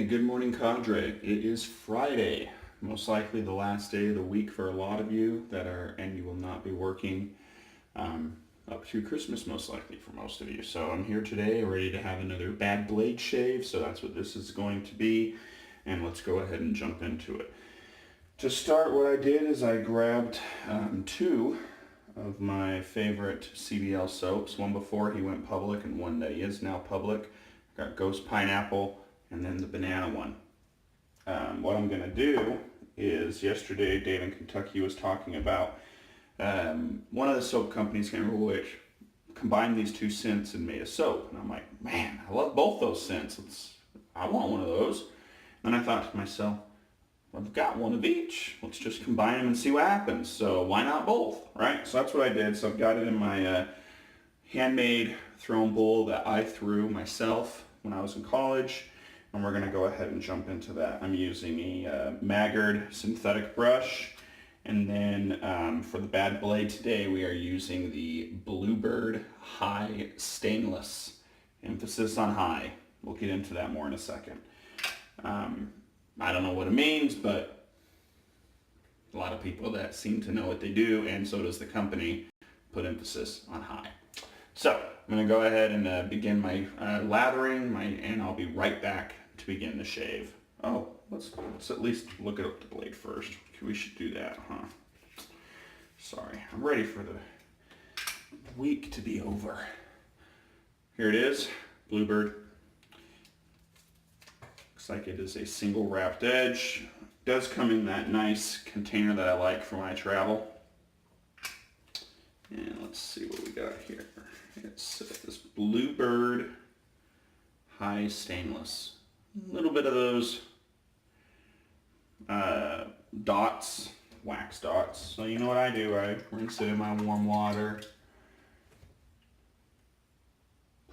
Good morning, cadre. It is Friday, most likely the last day of the week for a lot of you and you will not be working up to Christmas, most likely for most of you. So I'm here today ready to have another bad blade shave, so that's what this is going to be, and let's go ahead and jump into it. To start, what I did is I grabbed two of my favorite CBL soaps, one before he went public and one that he is now public. Got Ghost Pineapple and then the banana one. What I'm going to do is, yesterday Dave in Kentucky was talking about one of the soap companies, can't remember which, combined these two scents and made a soap. And I'm like, man, I love both those scents. I want one of those. And I thought to myself, I've got one of each. Let's just combine them and see what happens. So why not both, right? So that's what I did. So I've got it in my handmade thrown bowl that I threw myself when I was in college. And we're going to go ahead and jump into that. I'm using a Maggard synthetic brush. And then for the bad blade today, we are using the BlueBird High Stainless. Emphasis on high. We'll get into that more in a second. I don't know what it means, but a lot of people that seem to know what they do, and so does the company, put emphasis on high. So I'm going to go ahead and begin my lathering, and I'll be right back to begin the shave. Oh, let's at least look at the blade first. We should do that, huh? Sorry, I'm ready for the week to be over. Here it is, BlueBird. Looks like it is a single wrapped edge. It does come in that nice container that I like for when I travel. And let's see what we got here. It's this BlueBird High Stainless. A little bit of those dots, wax dots. So you know what I do, I rinse it in my warm water,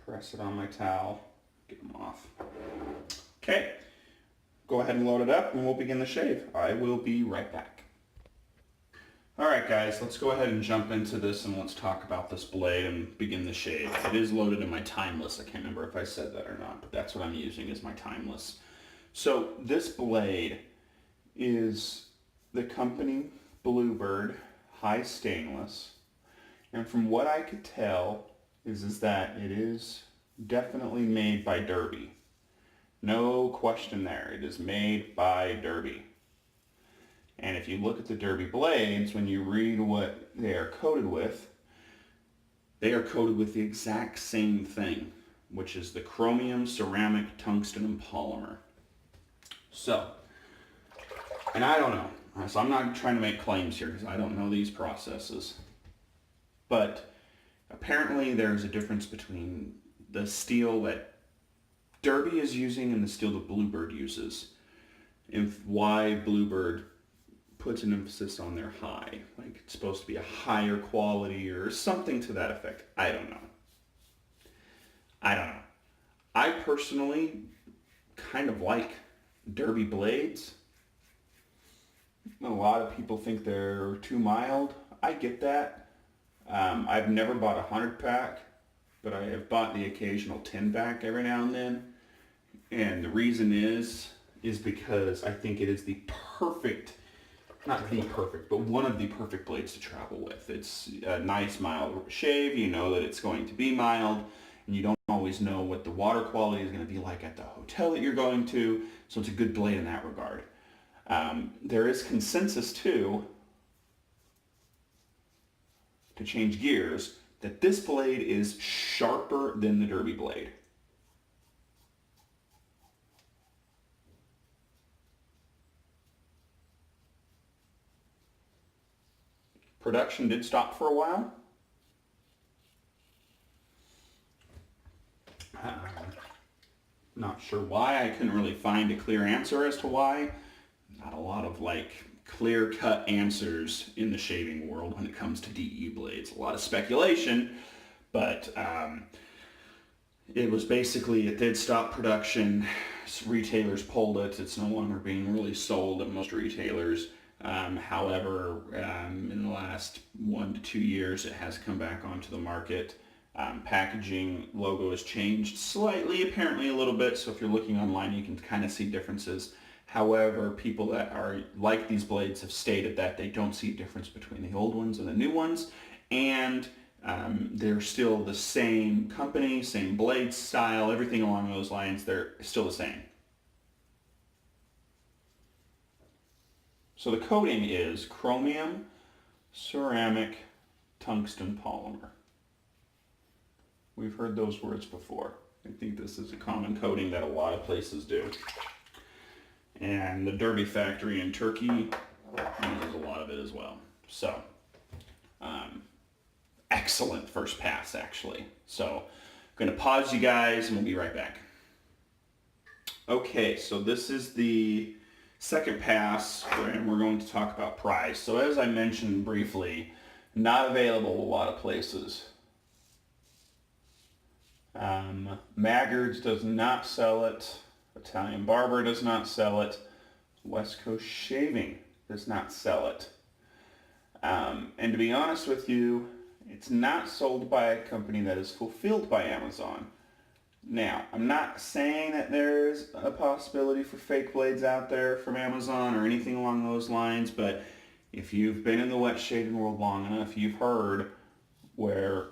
press it on my towel, get them off. Okay, go ahead and load it up and we'll begin the shave. I will be right back. Alright guys, let's go ahead and jump into this and let's talk about this blade and begin the shave. It is loaded in my Timeless. I can't remember if I said that or not, but that's what I'm using is my Timeless. So this blade is the company BlueBird High Stainless, and from what I could tell is that it is definitely made by Derby. No question there. It is made by Derby. And if you look at the Derby blades, when you read what they are coated with the exact same thing, which is the chromium, ceramic, tungsten, and polymer. So, and I don't know. So I'm not trying to make claims here because I don't know these processes. But apparently there's a difference between the steel that Derby is using and the steel that BlueBird uses. If why BlueBird puts an emphasis on their high, like it's supposed to be a higher quality or something to that effect. I don't know. I personally kind of like Derby blades. A lot of people think they're too mild. I get that. I've never bought a 100 pack, but I have bought the occasional 10 pack every now and then. And the reason is because I think it is the perfect, not the perfect, but one of the perfect blades to travel with. It's a nice mild shave. You know that it's going to be mild, and you don't always know what the water quality is going to be like at the hotel that you're going to, so it's a good blade in that regard. There is consensus too, to change gears, that this blade is sharper than the Derby blade. Production did stop for a while. Not sure why. I couldn't really find a clear answer as to why. Not a lot of clear-cut answers in the shaving world when it comes to DE blades. A lot of speculation, but it was basically, it did stop production. Retailers pulled it. It's no longer being really sold at most retailers. However, in the last 1 to 2 years, it has come back onto the market. Packaging logo has changed slightly, apparently a little bit, so if you're looking online you can kind of see differences. However, people that are like these blades have stated that they don't see a difference between the old ones and the new ones, and they're still the same company, same blade style, everything along those lines, they're still the same. So the coating is chromium, ceramic, tungsten polymer. We've heard those words before. I think this is a common coating that a lot of places do. And the Derby factory in Turkey uses a lot of it as well. So, excellent first pass, actually. So, I'm going to pause you guys and we'll be right back. Okay, so this is the second pass, and we're going to talk about price. So as I mentioned briefly, not available a lot of places. Maggards does not sell it. Italian Barber does not sell it. West Coast Shaving does not sell it. And to be honest with you, it's not sold by a company that is fulfilled by Amazon. Now, I'm not saying that there's a possibility for fake blades out there from Amazon or anything along those lines, but if you've been in the wet shaving world long enough, you've heard where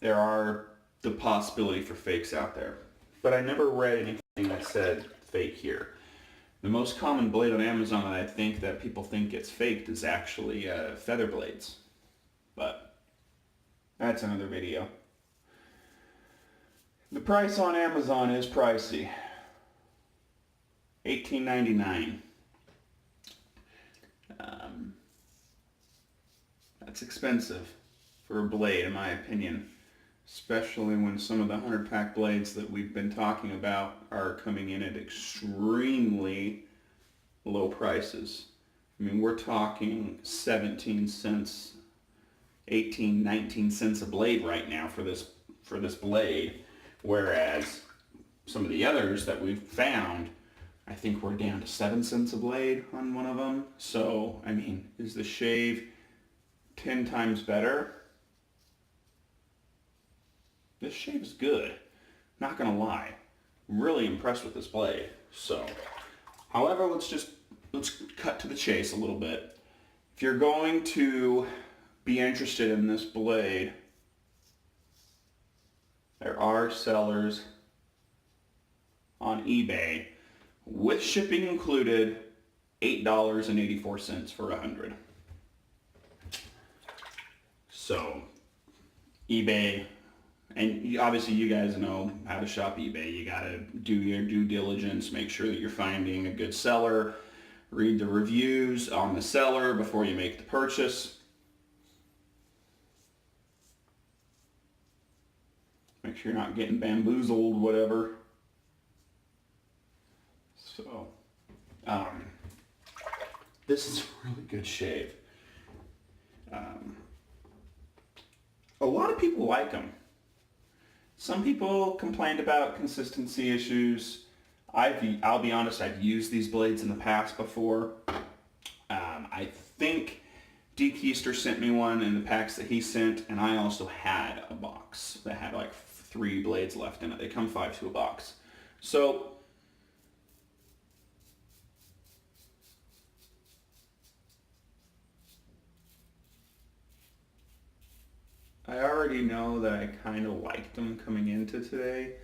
there are the possibility for fakes out there. But I never read anything that said fake here. The most common blade on Amazon that I think that people think gets faked is actually feather blades. But that's another video. The price on Amazon is pricey. $18.99. That's expensive for a blade, in my opinion. Especially when some of the 100-pack blades that we've been talking about are coming in at extremely low prices. I mean, we're talking 17 cents, 18, 19 cents a blade right now for this blade. Whereas some of the others that we've found, I think we're down to 7 cents a blade on one of them. So, I mean, is the shave 10 times better? This shave is good. Not gonna lie. I'm really impressed with this blade. So, however, let's cut to the chase a little bit. If you're going to be interested in this blade, there are sellers on eBay with shipping included, $8.84 for 100. So, eBay. And obviously you guys know how to shop eBay. You gotta do your due diligence, make sure that you're finding a good seller, read the reviews on the seller before you make the purchase. Make sure you're not getting bamboozled, whatever. So, this is a really good shave. A lot of people like them. Some people complained about consistency issues. I'll be honest, I've used these blades in the past before. I think D. Keister sent me one in the packs that he sent, and I also had a box that had like 3 blades left in it. They come 5 to a box. So, I already know that I kind of liked them coming into today.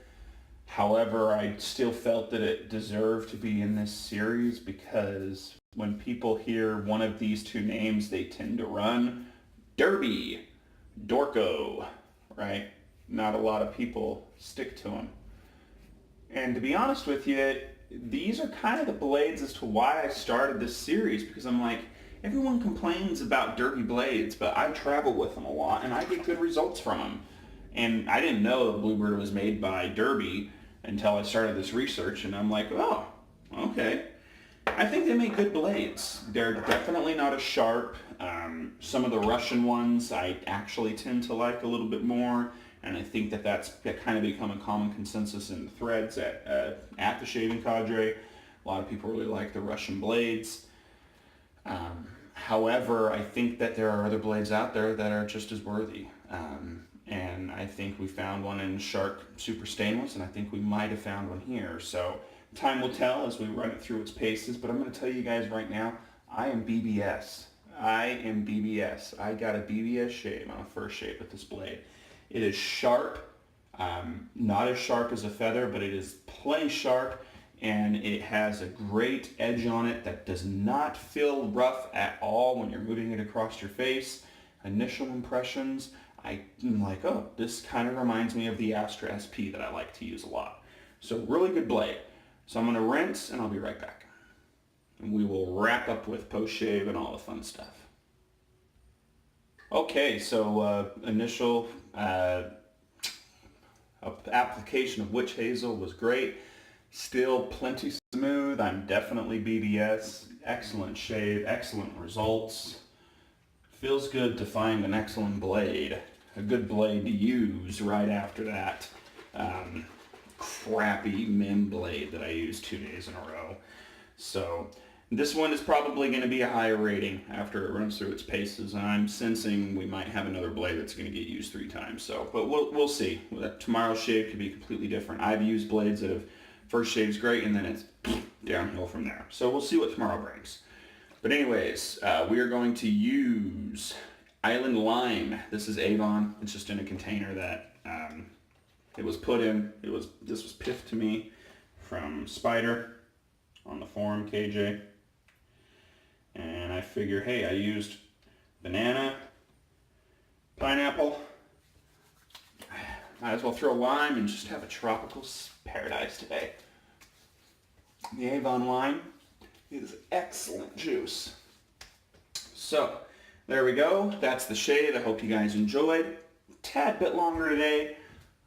However, I still felt that it deserved to be in this series because when people hear one of these two names, they tend to run. Derby, Dorco, right? Not a lot of people stick to them. And to be honest with you, these are kind of the blades as to why I started this series, because I'm like, everyone complains about Derby blades, but I travel with them a lot and I get good results from them. And I didn't know that BlueBird was made by Derby until I started this research, and I'm like, oh, okay. I think they make good blades. They're definitely not as sharp. Some of the Russian ones I actually tend to like a little bit more, and I think that that's kind of become a common consensus in the threads at the shaving cadre. A lot of people really like the Russian blades. However, I think that there are other blades out there that are just as worthy. I think we found one in Shark Super Stainless, and I think we might have found one here. So time will tell as we run it through its paces, but I'm going to tell you guys right now, I am BBS. I am BBS. I got a BBS shave on a first shave with this blade. It is sharp, not as sharp as a feather, but it is plenty sharp, and it has a great edge on it that does not feel rough at all when you're moving it across your face. Initial impressions, I'm like, oh, this kind of reminds me of the Astra SP that I like to use a lot. So really good blade. So I'm going to rinse and I'll be right back. And we will wrap up with post-shave and all the fun stuff. Okay, so initial application of witch hazel was great. Still plenty smooth. I'm definitely BBS. Excellent shave, excellent results. Feels good to find an excellent blade. A good blade to use right after that crappy Mim blade that I used 2 days in a row. So this one is probably going to be a higher rating after it runs through its paces, and I'm sensing we might have another blade that's going to get used 3 times. So, but we'll see. Tomorrow's shave could be completely different. I've used blades that have first shave's great, and then it's downhill from there. So we'll see what tomorrow brings. But anyways, we are going to use Island Lime. This is Avon. It's just in a container that it was put in. This was piffed to me from Spider on the forum, KJ. And I figure, hey, I used banana, pineapple. Might as well throw lime and just have a tropical paradise today. The Avon lime is excellent juice. So, there we go. That's the shave. I hope you guys enjoyed. Tad bit longer today.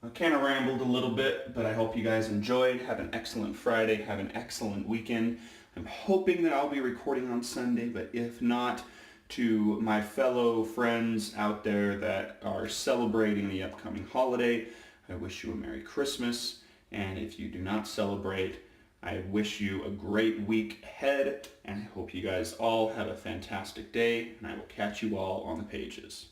I kind of rambled a little bit, but I hope you guys enjoyed. Have an excellent Friday. Have an excellent weekend. I'm hoping that I'll be recording on Sunday, but if not, to my fellow friends out there that are celebrating the upcoming holiday, I wish you a Merry Christmas. And if you do not celebrate, I wish you a great week ahead, and I hope you guys all have a fantastic day, and I will catch you all on the pages.